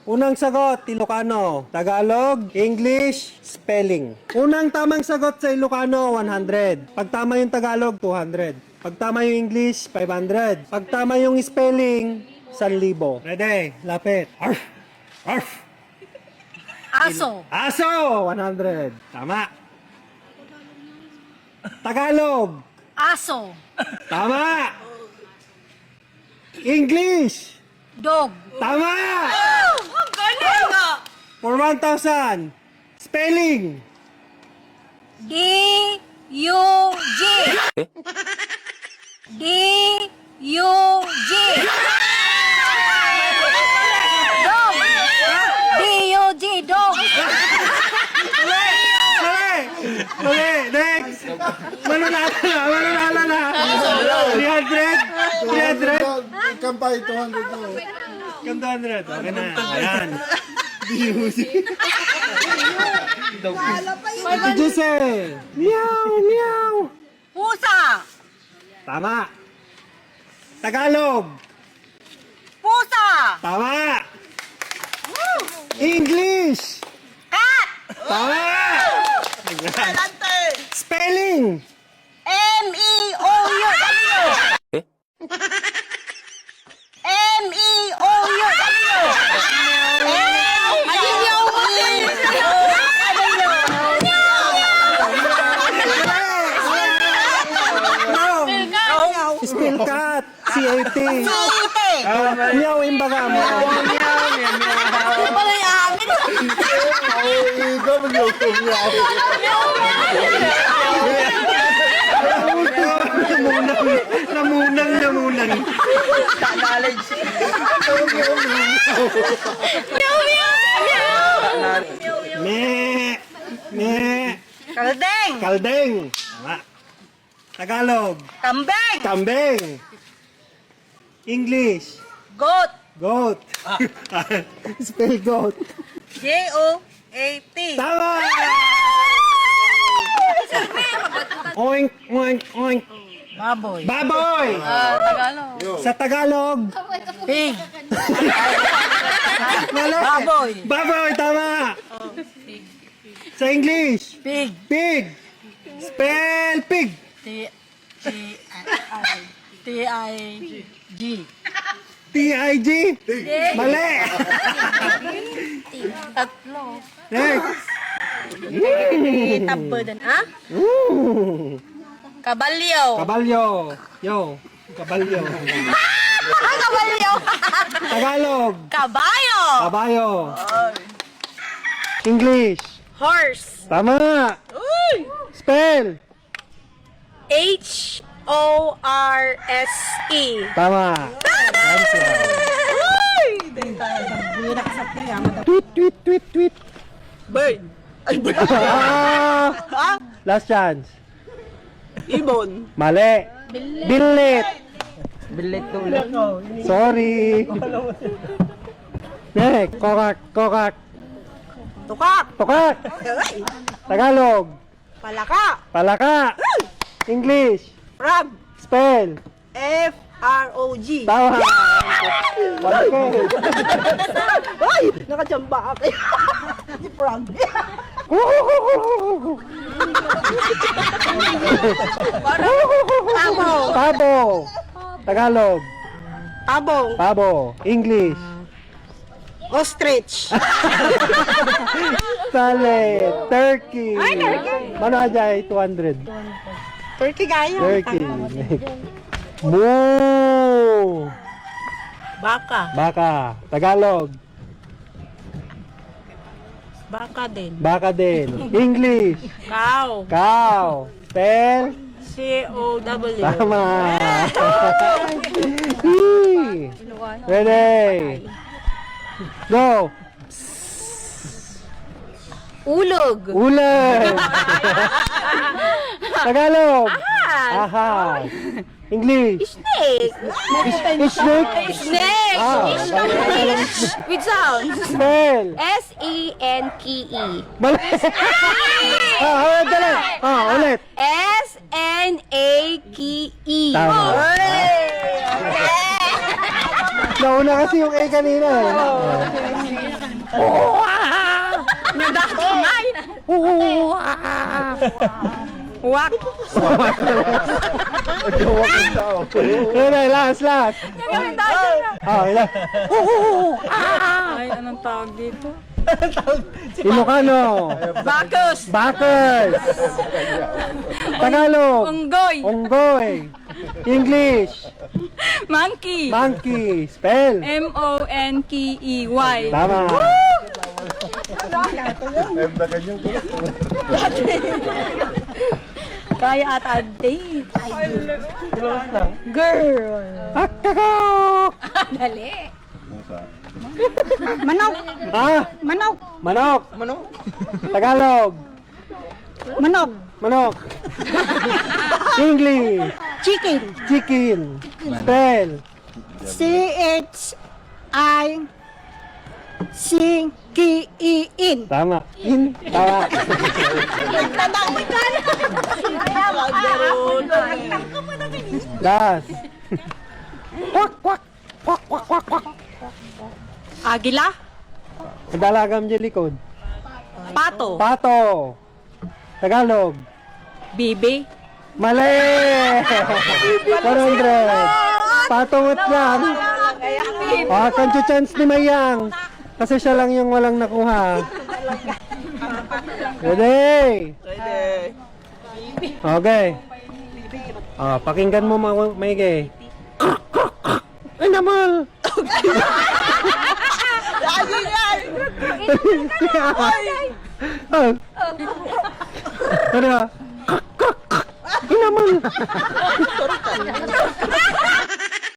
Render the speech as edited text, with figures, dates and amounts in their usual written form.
Unang sagot, Ilocano. Tagalog, English, spelling. Unang tamang sagot sa Ilocano, 100. Pag tama yung Tagalog, 200. Pag tama yung English, 500. Pag tama yung spelling, 1,000. Ready? Lapit. Arf! Arf! Aso. Aso! 100. Tama. Tagalog. Aso. Tama. English. Dog. Tama. Ang galing! For 1,000. Spelling. D-U-G. D-U-G. Dog. D-U-G. Dog. Mali. Next. Manunala na. 300. 300. Kampay, 200 to. Come 200. Okay na. Ayan. Ate Jose. Meow, meow. Pusa. Tama. Tagalog. Pusa. Tama. English. Cat. Tama. Spelling. M-E-O-U. M-E-O-U. Spell cat. C-A-T. Meow imbaga mo. Namunang. Me. Kaldeng. Tama. Tagalog. Kambing. Kambing. English. Goat. Goat. Spell goat. J-O-A-T. Tama! Oink, oink, oink. Baboy. Baboy! Tagalog. Sa Tagalog. Pig. Mali. Baboy. Baboy, tama. Sa English. Pig. Pig. Spell pig. T-I-G. T-I-G. Mali. Tatlo. Next. Tabadan. Ha? Mm. Kabalyo. Kabalyo. Yo. Kabalyo. Kabalyo. Tagalog. Kabayo. Kabayo. English. Horse. Tama. Spell. H-O-R-S-E. Tama. Tweet. Bird. Last chance. Ibon. Mali. Billit. Bilit tulad. Sorry. Next. Kokak. Tukak. Tukak. Tagalog. Palaka. Palaka. English. Frog. Spell. F-R-O-G. Tama. Bakit? Ay! Nakachamba ako. Si Frog. Tabo. Pabo. Tagalog. Tabong. Pabo. English. Ostrich. Salit. Turkey. Ay, turkey. Mano aja 200. Turkey gaya. Turkey. Moo. Baka. Baka. Tagalog. Baka din. Baka din. English. Cow. Cow. Spell. C-O-W. Tama. Ready. Go. Ulog. Ulan. Tagalog. Ahas. English. Snake. Snake. Snake. Ah. With sound. Spell. S-E-N-K-E. Mali. Ulit dali. Ulit. S-N-A-K-E. Tama. Nauna kasi yung A kanina. Nadakimay. Wak. Yun, last. Oh, ilan? Ay, anong tawag dito? Ilocano. Bacchus. Bakers. Tagalog. Unggoy. Onggoy. English. Monkey. Monkey. Spell. Monkey. Tama. Kaya at ate. Girl. Akakak. Dali. Ah, Manok. manok. Tagalog. Manok. English. Chicken. Spell. CHICKEN. Tama. Tama. Last. Kwak. Agila. Dalagam dyan likod. Pato. Pato. Tagalog. Bibi. Mali! 100. Patungot yan. Chance ni Mayang. Kasi siya lang yung walang nakuha. Ready? Okay. Pakinggan mo maigi. Ay naman! Ano? Ay naman!